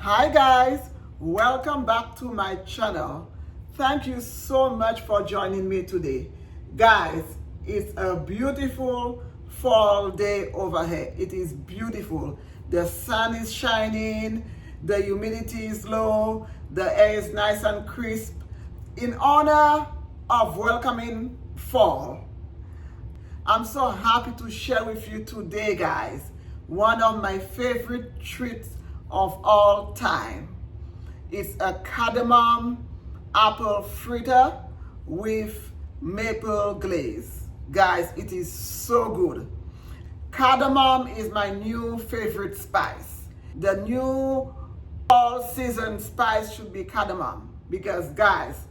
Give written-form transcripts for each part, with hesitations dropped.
Hi guys, welcome back to my channel. Thank you so much for joining me today. Guys, it's a beautiful fall day over here. It is beautiful. The sun is shining, the humidity is low, the air is nice and crisp. In honor of welcoming fall, I'm so happy to share with you today, guys, one of my favorite treats of all time. It's a cardamom apple fritter with maple glaze. Guys, it is so good. Cardamom is my new favorite spice. The new fall season spice should be cardamom because, guys,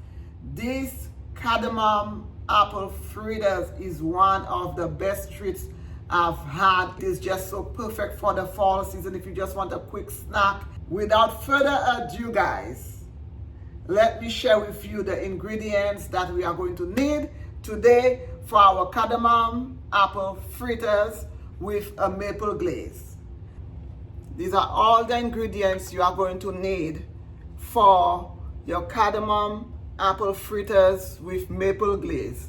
this cardamom apple fritters is one of the best treats I've had. It is just so perfect for the fall season if you just want a quick snack. Without further ado, guys, let me share with you the ingredients that we are going to need today for our cardamom apple fritters with a maple glaze. These are all the ingredients you are going to need for your cardamom apple fritters with maple glaze.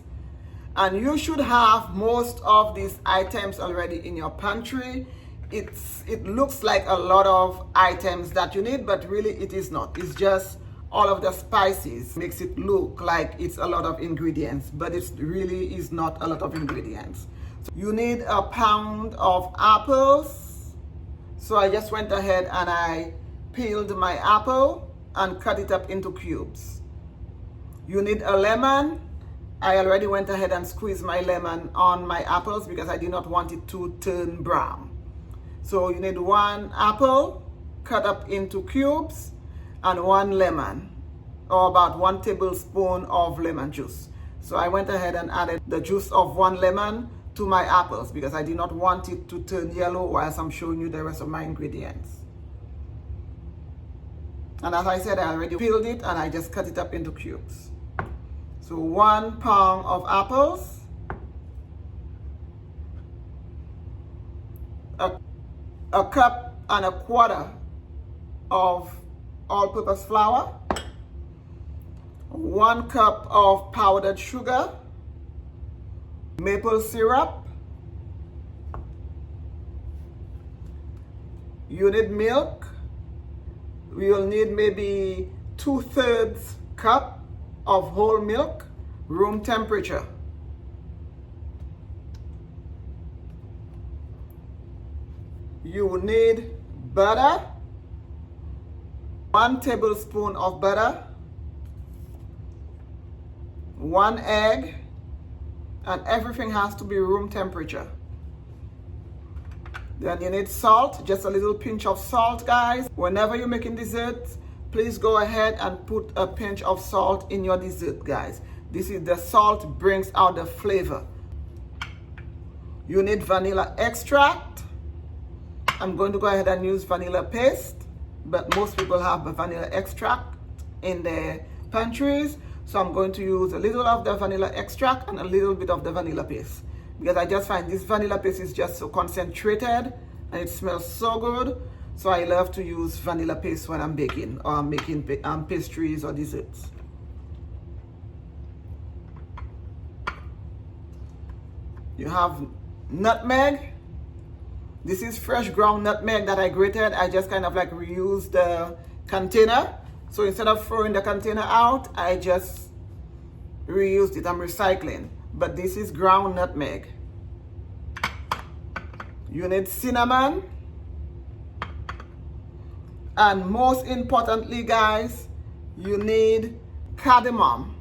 And you should have most of these items already in your pantry. It looks like a lot of items that you need, but really it is not. It's just all of the spices makes it look like it's a lot of ingredients, but it really is not a lot of ingredients. So you need a pound of apples. So I just went ahead and I peeled my apple and cut it up into cubes. You need a lemon. I already went ahead and squeezed my lemon on my apples because I did not want it to turn brown. So you need one apple cut up into cubes and one lemon, or about 1 tablespoon of lemon juice. So I went ahead and added the juice of 1 lemon to my apples because I did not want it to turn yellow whilst I'm showing you the rest of my ingredients. And as I said, I already peeled it and I just cut it up into cubes. So 1 pound of apples, a cup and a quarter of all-purpose flour, 1 cup of powdered sugar, maple syrup, you need milk. We will need maybe 2/3 cup of whole milk, room temperature. You will need butter, 1 tablespoon of butter, 1 egg, and everything has to be room temperature. Then you need salt, just a little pinch of salt, guys. Whenever you're making desserts, please go ahead and put a pinch of salt in your dessert, guys. This is the salt brings out the flavor. You need vanilla extract. I'm going to go ahead and use vanilla paste, but most people have the vanilla extract in their pantries. So I'm going to use a little of the vanilla extract and a little bit of the vanilla paste because I just find this vanilla paste is just so concentrated and it smells so good. So I love to use vanilla paste when I'm baking or I'm making pastries or desserts. You have nutmeg. This is fresh ground nutmeg that I grated. I just kind of like reused the container. So instead of throwing the container out, I just reused it. I'm recycling. But this is ground nutmeg. You need cinnamon. And most importantly, guys, you need cardamom.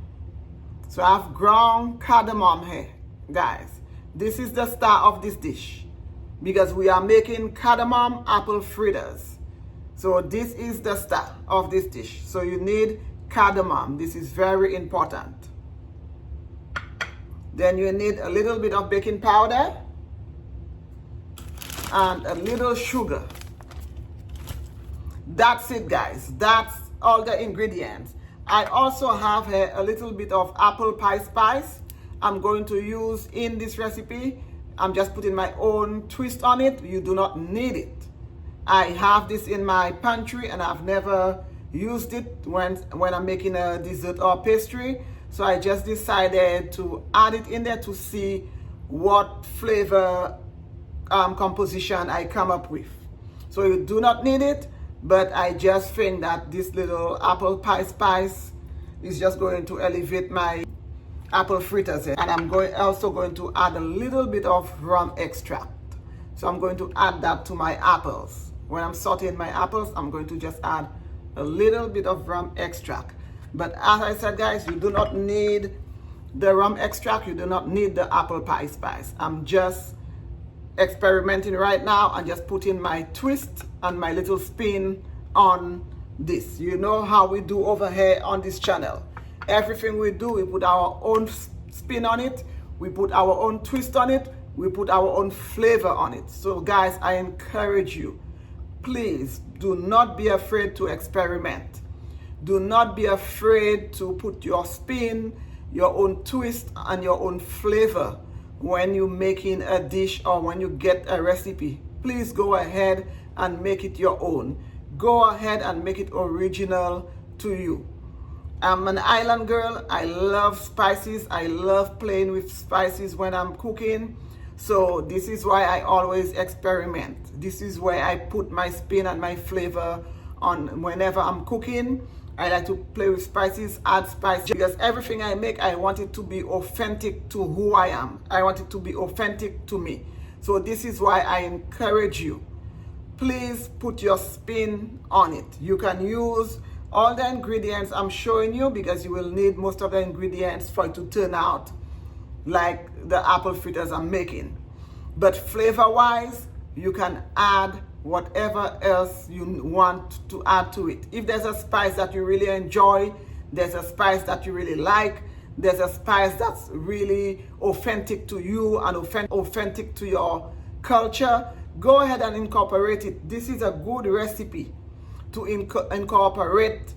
So I have ground cardamom here, guys. This is the star of this dish because we are making cardamom apple fritters. So this is the star of this dish. So you need cardamom. This is very important. Then you need a little bit of baking powder and a little sugar. That's it, guys. That's all the ingredients. I also have here a little bit of apple pie spice I'm going to use in this recipe. I'm just putting my own twist on it. You do not need it. I have this in my pantry and I've never used it when I'm making a dessert or pastry. So I just decided to add it in there to see what flavor composition I come up with. So you do not need it, but I just think that this little apple pie spice is just going to elevate my apple fritters. And I'm also going to add a little bit of rum extract. So I'm going to add that to my apples. When I'm sauteing my apples, I'm going to just add a little bit of rum extract. But as I said, guys, you do not need the rum extract. You do not need the apple pie spice. I'm just experimenting right now and just putting my twist and my little spin on this. You know how we do over here on this channel. Everything we do, we put our own spin on it. We put our own twist on it. We put our own flavor on it. So guys, I encourage you, please do not be afraid to experiment. Do not be afraid to put your spin, your own twist, and your own flavor when you're making a dish or when you get a recipe. Please go ahead and make it your own. Go ahead and make it original to you. I'm an island girl. I love spices. I love playing with spices when I'm cooking. So this is why I always experiment. This is where I put my spin and my flavor on whenever I'm cooking. I like to play with spices, add spices, because everything I make, I want it to be authentic to who I am. I want it to be authentic to me. So this is why I encourage you. Please put your spin on it. You can use all the ingredients I'm showing you, because you will need most of the ingredients for it to turn out like the apple fritters I'm making. But flavor wise, you can add whatever else you want to add to it. If there's a spice that you really enjoy, there's a spice that you really like, there's a spice that's really authentic to you and authentic to your culture, go ahead and incorporate it. This is a good recipe to incorporate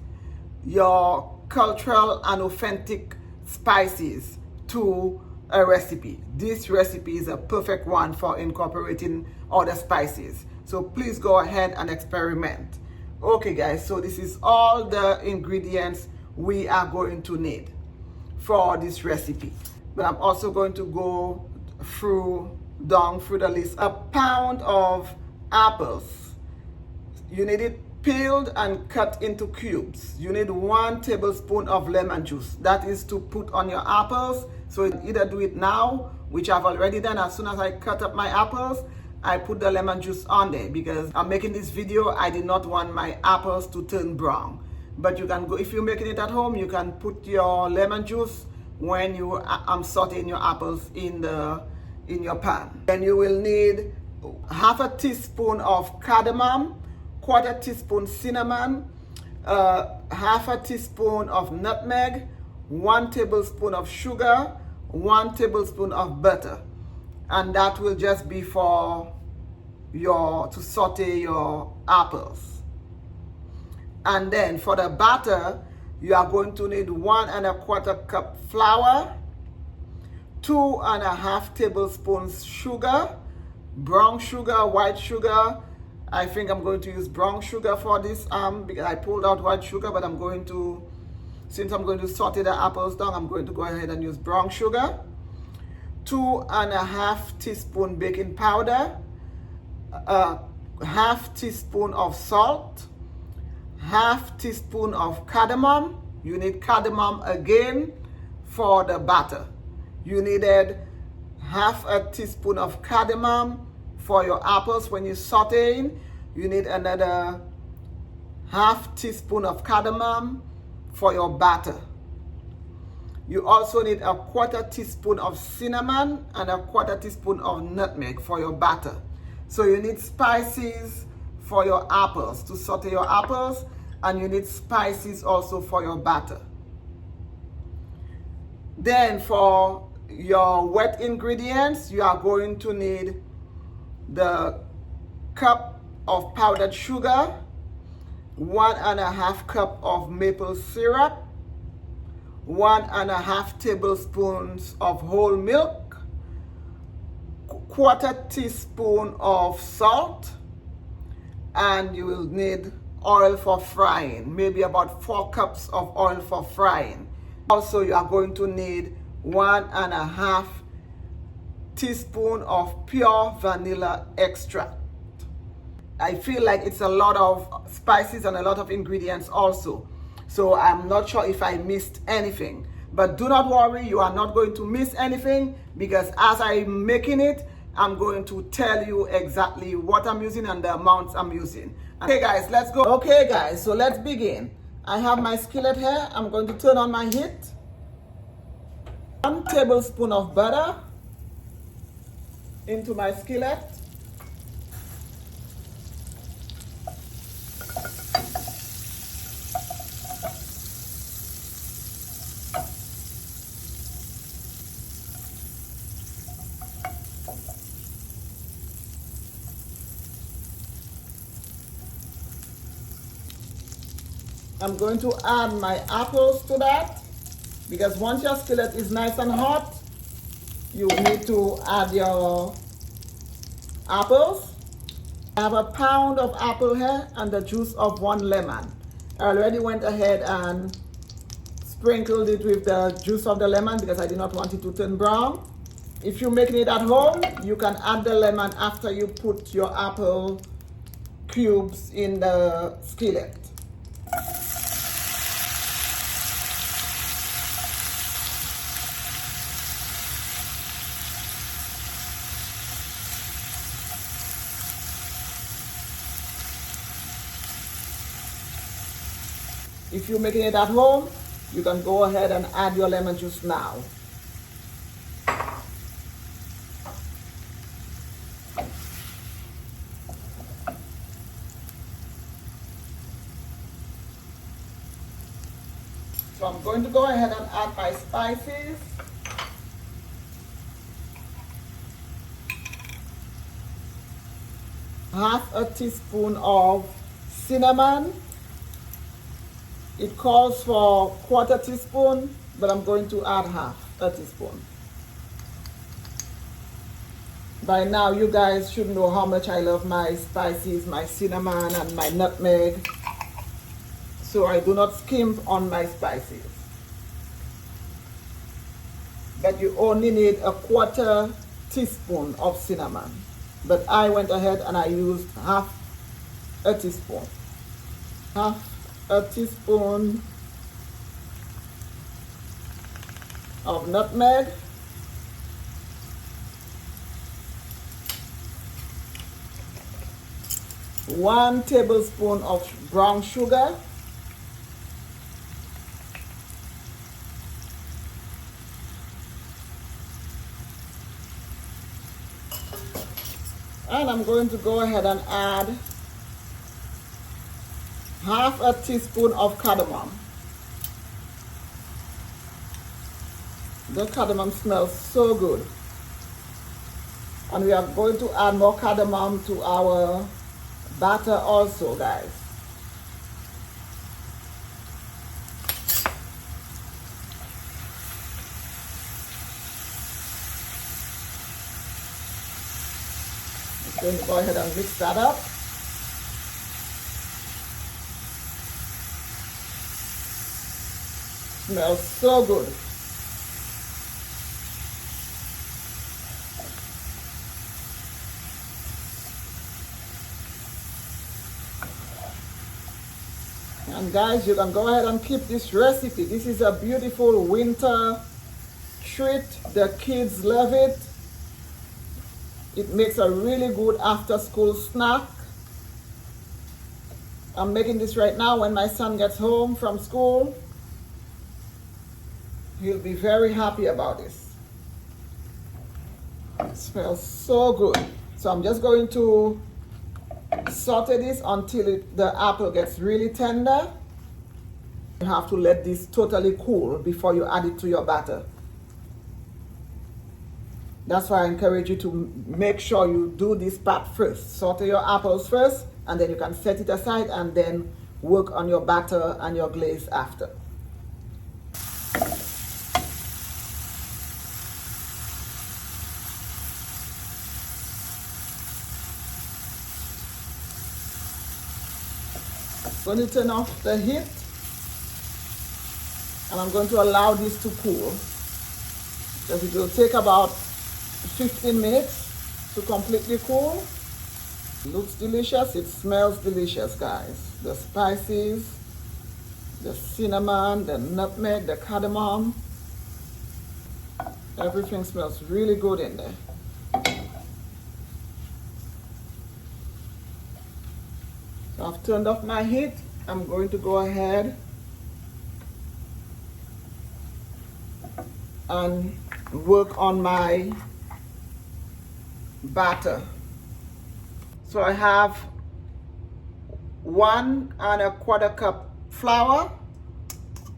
your cultural and authentic spices to a recipe. This recipe is a perfect one for incorporating other spices. So please go ahead and experiment. Okay guys, so this is all the ingredients we are going to need for this recipe. But I'm also going to go down through the list. A pound of apples. You need it peeled and cut into cubes. You need 1 tablespoon of lemon juice. That is to put on your apples. So either do it now, which I've already done. As soon as I cut up my apples, I put the lemon juice on there, because I'm making this video, I did not want my apples to turn brown. But you can go, if you're making it at home, you can put your lemon juice when you sauteing your apples in your pan. Then you will need half a teaspoon of cardamom, 1/4 teaspoon cinnamon, half a teaspoon of nutmeg, 1 tablespoon of sugar, 1 tablespoon of butter. And that will just be for to saute your apples. And then for the batter, you are going to need 1 1/4 cup flour, 2 1/2 tablespoons sugar, brown sugar, white sugar. I think I'm going to use brown sugar for this because I pulled out white sugar, but since I'm going to saute the apples down, I'm going to go ahead and use brown sugar. 2 1/2 teaspoon baking powder, 1/2 teaspoon of salt, 1/2 teaspoon of cardamom. You need cardamom again for the batter. You needed 1/2 teaspoon of cardamom for your apples when you're sauteing. You need another 1/2 teaspoon of cardamom for your batter. You also need a 1/4 teaspoon of cinnamon and a 1/4 teaspoon of nutmeg for your batter. So you need spices for your apples, to saute your apples, and you need spices also for your batter. Then for your wet ingredients, you are going to need the cup of powdered sugar, 1 1/2 cup of maple syrup, 1 1/2 tablespoons of whole milk, 1/4 teaspoon of salt, and you will need oil for frying, maybe about 4 cups of oil for frying. Also, you are going to need 1.5 teaspoon of pure vanilla extract. I feel like it's a lot of spices and a lot of ingredients also. So I'm not sure if I missed anything. But do not worry, you are not going to miss anything, because as I'm making it, I'm going to tell you exactly what I'm using and the amounts I'm using. Okay guys, let's go. Okay guys, so let's begin. I have my skillet here. I'm going to turn on my heat. 1 tablespoon of butter into my skillet. I'm going to add my apples to that, because once your skillet is nice and hot, you need to add your apples. I have a pound of apple here and the juice of 1 lemon. I already went ahead and sprinkled it with the juice of the lemon because I did not want it to turn brown. If you're making it at home, you can add the lemon after you put your apple cubes in the skillet. If you're making it at home, you can go ahead and add your lemon juice now. So I'm going to go ahead and add my spices. Half a teaspoon of cinnamon. It calls for 1/4 teaspoon, but I'm going to add half a teaspoon. By now, you guys should know how much I love my spices, my cinnamon and my nutmeg. So I do not skimp on my spices. But you only need a 1/4 teaspoon of cinnamon. But I went ahead and I used half a teaspoon. Half a teaspoon of nutmeg. One tablespoon of brown sugar. And I'm going to go ahead and add half a teaspoon of cardamom. The cardamom smells so good. And we are going to add more cardamom to our batter also, guys. I'm going to go ahead and mix that up. Smells so good. And guys, you can go ahead and keep this recipe. This is a beautiful winter treat. The kids love it. It makes a really good after-school snack. I'm making this right now when my son gets home from school. He'll be very happy about this. It smells so good. So I'm just going to saute this until the apple gets really tender. You have to let this totally cool before you add it to your batter. That's why I encourage you to make sure you do this part first. Saute your apples first, and then you can set it aside and then work on your batter and your glaze after. I'm going to turn off the heat and I'm going to allow this to cool. Because it will take about 15 minutes to completely cool. It looks delicious, it smells delicious, guys. The spices, the cinnamon, the nutmeg, the cardamom, everything smells really good in there. So I've turned off my heat. I'm going to go ahead and work on my batter. So I have 1 1/4 cup flour.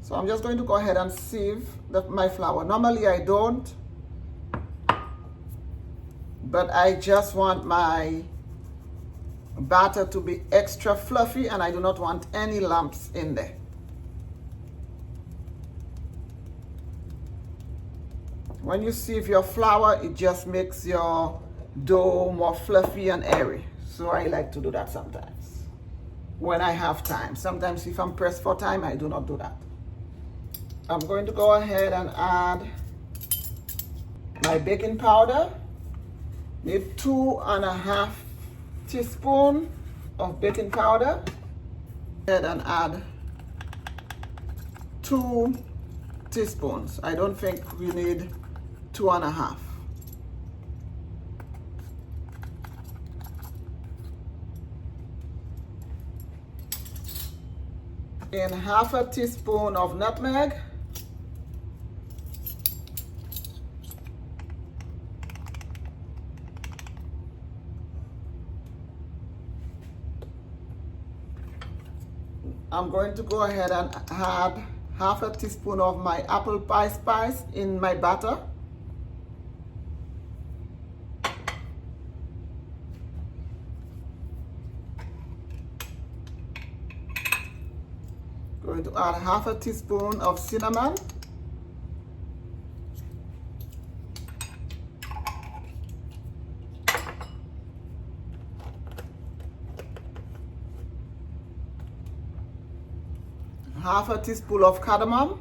So I'm just going to go ahead and sieve my flour. Normally I don't, but I just want my batter to be extra fluffy and I do not want any lumps in there. When you sieve your flour, it just makes your dough more fluffy and airy. So I like to do that sometimes when I have time. Sometimes if I'm pressed for time, I do not do that. I'm going to go ahead and add my baking powder. Need 2 1/2 teaspoons of baking powder. Go ahead and add 2 teaspoons. I don't think we need 2 1/2. And 1/2 teaspoon of nutmeg. I'm going to go ahead and add 1/2 teaspoon of my apple pie spice in my batter. Going to add 1/2 teaspoon of cinnamon. Half a teaspoon of cardamom.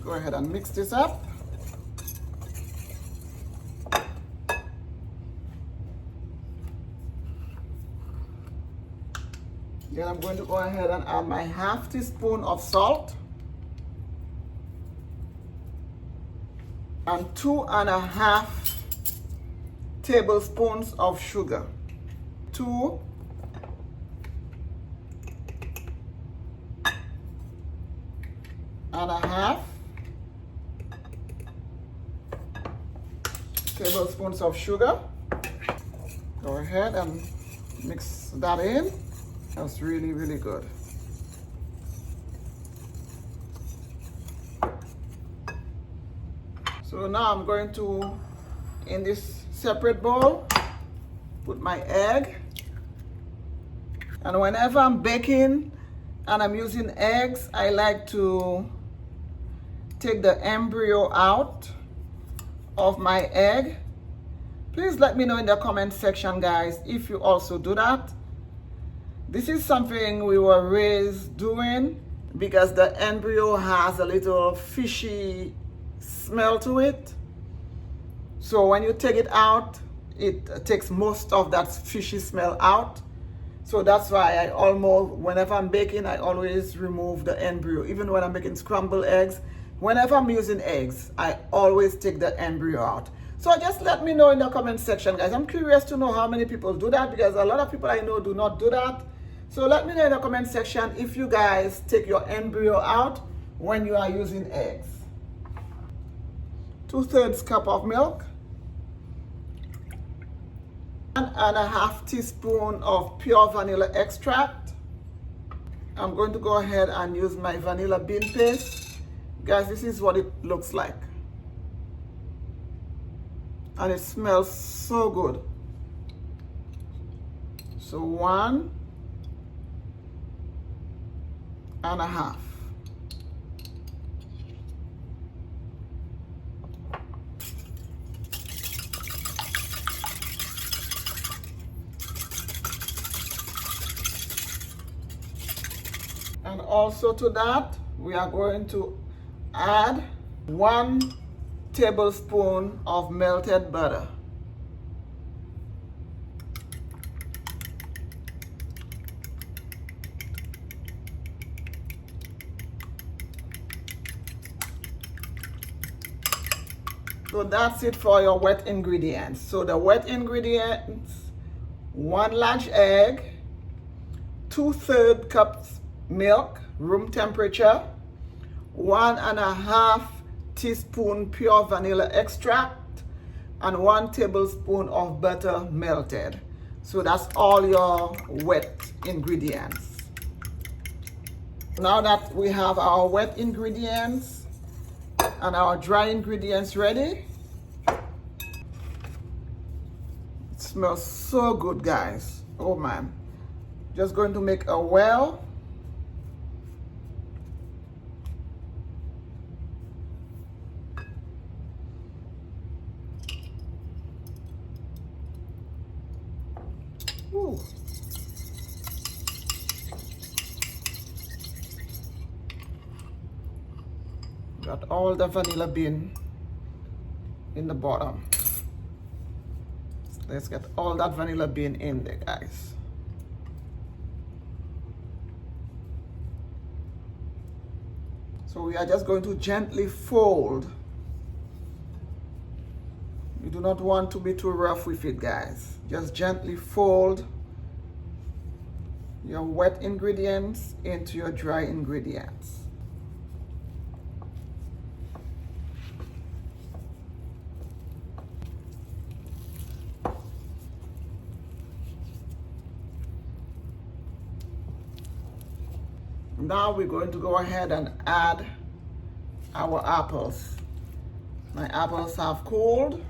Go ahead and mix this up. Then I'm going to go ahead and add my 1/2 teaspoon of salt and 2 1/2 tablespoons of sugar. 2 1/2 tablespoons of sugar. Go ahead and mix that in. That's really, really good. So now I'm going to, in this separate bowl, put my egg. And whenever I'm baking and I'm using eggs, I like to take the embryo out of my egg. Please let me know in the comment section, guys, if you also do that. This is something we were raised doing because the embryo has a little fishy smell to it. So when you take it out, it takes most of that fishy smell out. So that's why whenever I'm baking, I always remove the embryo. Even when I'm making scrambled eggs, whenever I'm using eggs, I always take the embryo out. So just let me know in the comment section, guys. I'm curious to know how many people do that because a lot of people I know do not do that. So let me know in the comment section if you guys take your embryo out when you are using eggs. 2/3 cup of milk. 1 1/2 teaspoon of pure vanilla extract. I'm going to go ahead and use my vanilla bean paste. Guys, this is what it looks like. And it smells so good. So 1 and a half. And also to that, we are going to add 1 tablespoon of melted butter. So that's it for your wet ingredients. So the wet ingredients: 1 large egg, 2/3 cups milk, room temperature, 1.5 teaspoon pure vanilla extract, and 1 tablespoon of butter melted. So that's all your wet ingredients. Now that we have our wet ingredients and our dry ingredients ready, it smells so good, guys. Oh man. Just going to make a well. Ooh. Got all the vanilla bean in the bottom. Let's get all that vanilla bean in there, guys. So we are just going to gently fold. You do not want to be too rough with it, guys. Just gently fold your wet ingredients into your dry ingredients. Now we're going to go ahead and add our apples. My apples have cooled.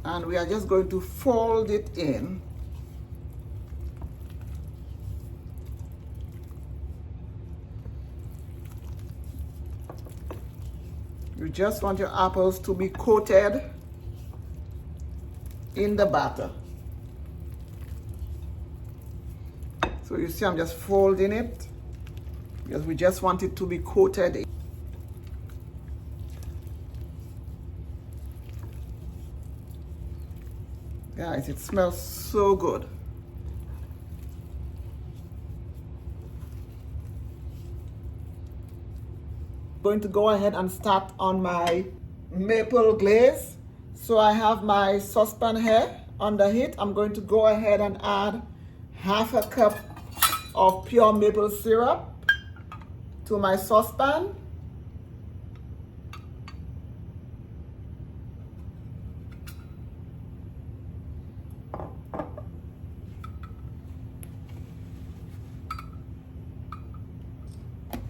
And we are just going to fold it in. You just want your apples to be coated in the batter. So you see I'm just folding it because we just want it to be coated in. Guys, it smells so good. Going to go ahead and start on my maple glaze. So I have my saucepan here on the heat. I'm going to go ahead and add 1/2 cup of pure maple syrup to my saucepan.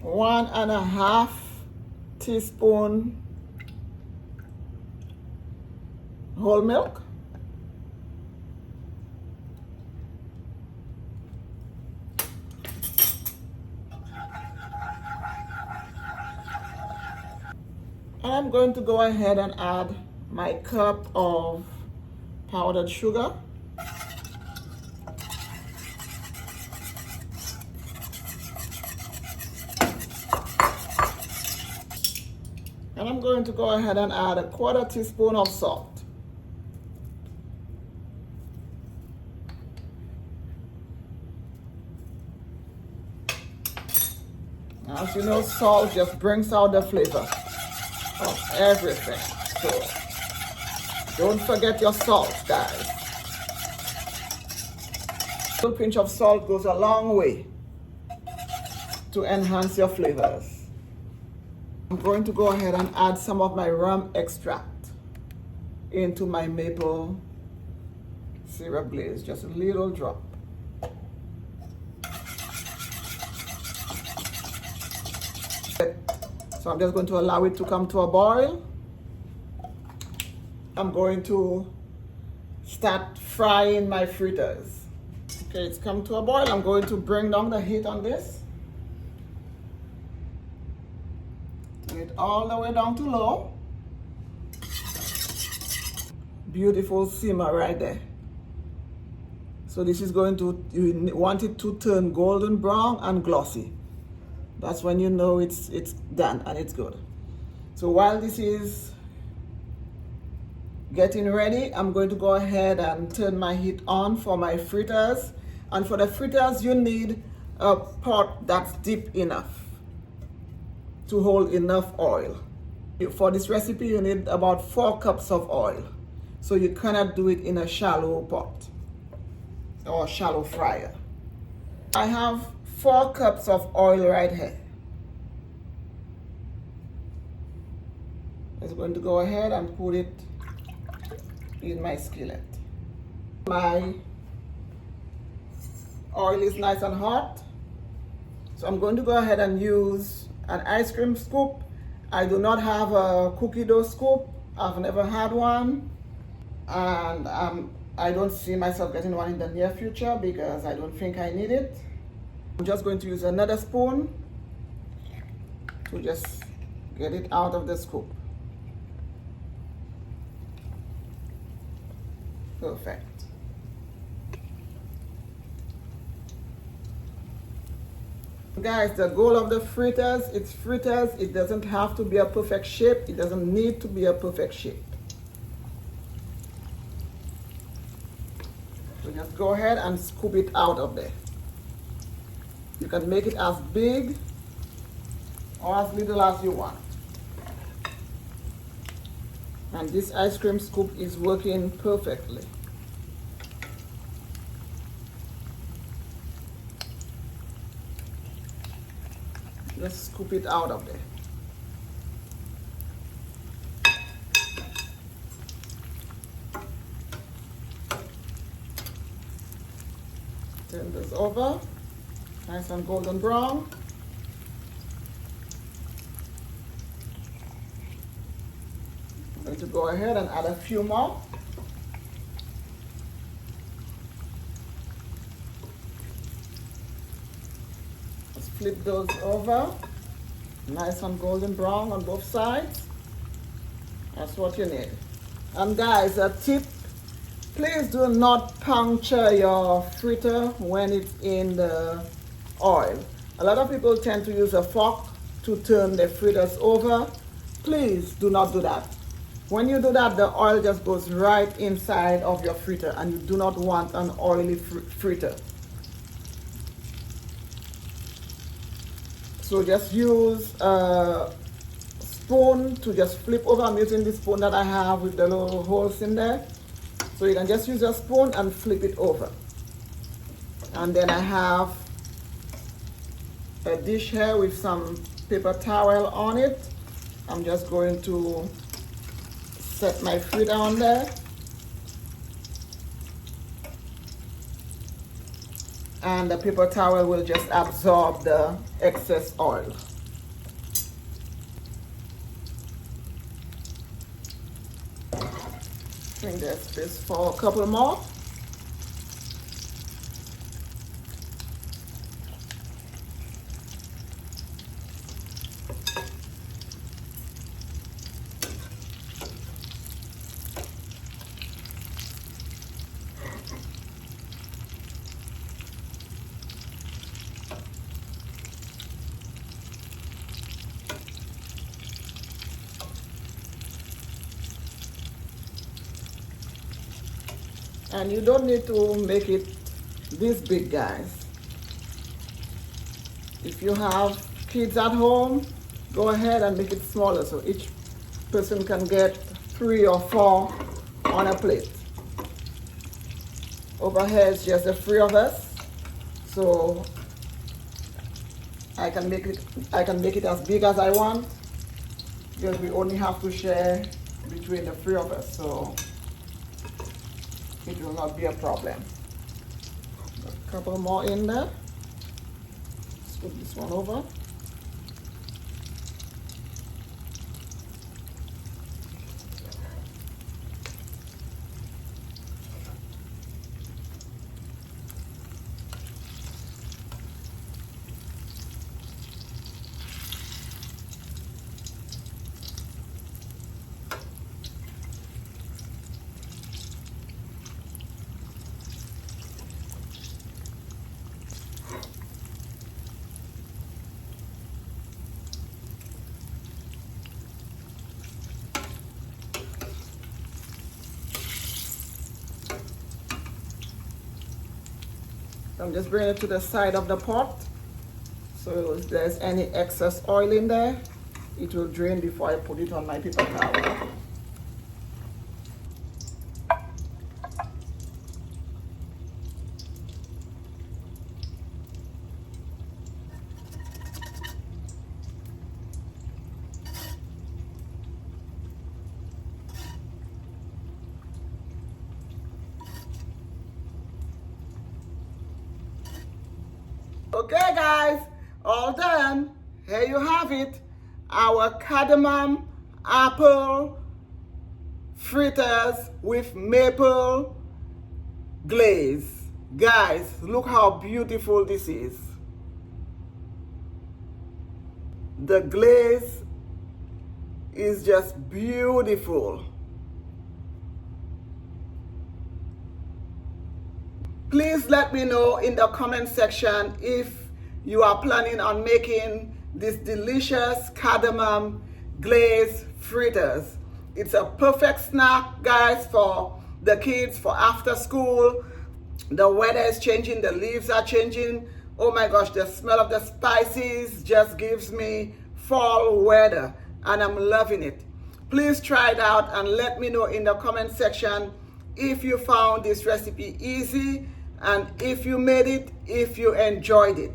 One and a half teaspoon whole milk. And I'm going to go ahead and add my cup of powdered sugar. And I'm going to go ahead and add 1/4 teaspoon of salt. Now, as you know, salt just brings out the flavor of everything. So don't forget your salt, guys. A little pinch of salt goes a long way to enhance your flavors. I'm going to go ahead and add some of my rum extract. into my maple syrup glaze, just a little drop. So I'm just going to allow it to come to a boil. I'm going to start frying my fritters. Okay, it's come to a boil. I'm going to bring down the heat on this. Bring it all the way down to low. Beautiful simmer right there. So this is going to, you want it to turn golden brown and glossy. That's when you know it's done and it's good. So while this is getting ready, I'm going to go ahead and turn my heat on for my fritters. And for the fritters, you need a pot that's deep enough to hold enough oil. For this recipe, you need about 4 cups of oil. So you cannot do it in a shallow pot or shallow fryer. I have 4 cups of oil right here. I'm going to go ahead and put it in my skillet. My oil is nice and hot. So I'm going to go ahead and use an ice cream scoop. I do not have a cookie dough scoop. I've never had one. And I don't see myself getting one in the near future because I don't think I need it. I'm just going to use another spoon to just get it out of the scoop. Perfect. Guys, the goal of the fritters, it's fritters. It doesn't have to be a perfect shape. It doesn't need to be a perfect shape. So just go ahead and scoop it out of there. You can make it as big or as little as you want. And this ice cream scoop is working perfectly. Just scoop it out of there. Turn this over, nice and golden brown. I'm going to go ahead and add a few more. Let's flip those over, nice and golden brown on both sides. That's what you need. And guys, a tip, please do not puncture your fritter when it's in the oil. A lot of people tend to use a fork to turn their fritters over. Please do not do that. When you do that, the oil just goes right inside of your fritter, and you do not want an oily fritter. So just use a spoon to just flip over. I'm using the spoon that I have with the little holes in there. So you can just use a spoon and flip it over. And then I have a dish here with some paper towel on it. I'm just going to set my fritter on there. And the paper towel will just absorb the excess oil. I think there's space for a couple more. And you don't need to make it this big, guys. If you have kids at home, go ahead and make it smaller so each person can get 3 or 4 on a plate. Over here it's just the 3 of us, so I can make it as big as I want, because we only have to share between the three of us, so it will not be a problem. A couple more in there. Let's put this one over. I'm just bringing it to the side of the pot. So if there's any excess oil in there, it will drain before I put it on my paper towel. Okay guys, all done. Here you have it. Our cardamom apple fritters with maple glaze. Guys, look how beautiful this is. The glaze is just beautiful. Please let me know in the comment section if you are planning on making this delicious cardamom glaze fritters. It's a perfect snack, guys, for the kids for after school. The weather is changing, the leaves are changing. Oh my gosh, the smell of the spices just gives me fall weather, and I'm loving it. Please try it out and let me know in the comment section if you found this recipe easy, and if you made it, if you enjoyed it,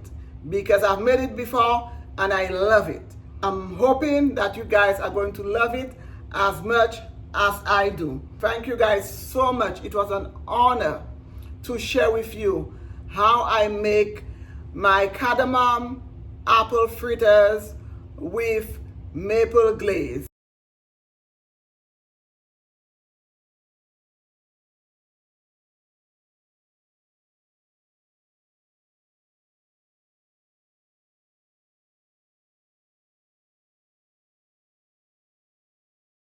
because I've made it before and I love it. I'm hoping that you guys are going to love it as much as I do. Thank you guys so much. It was an honor to share with you how I make my cardamom apple fritters with maple glaze.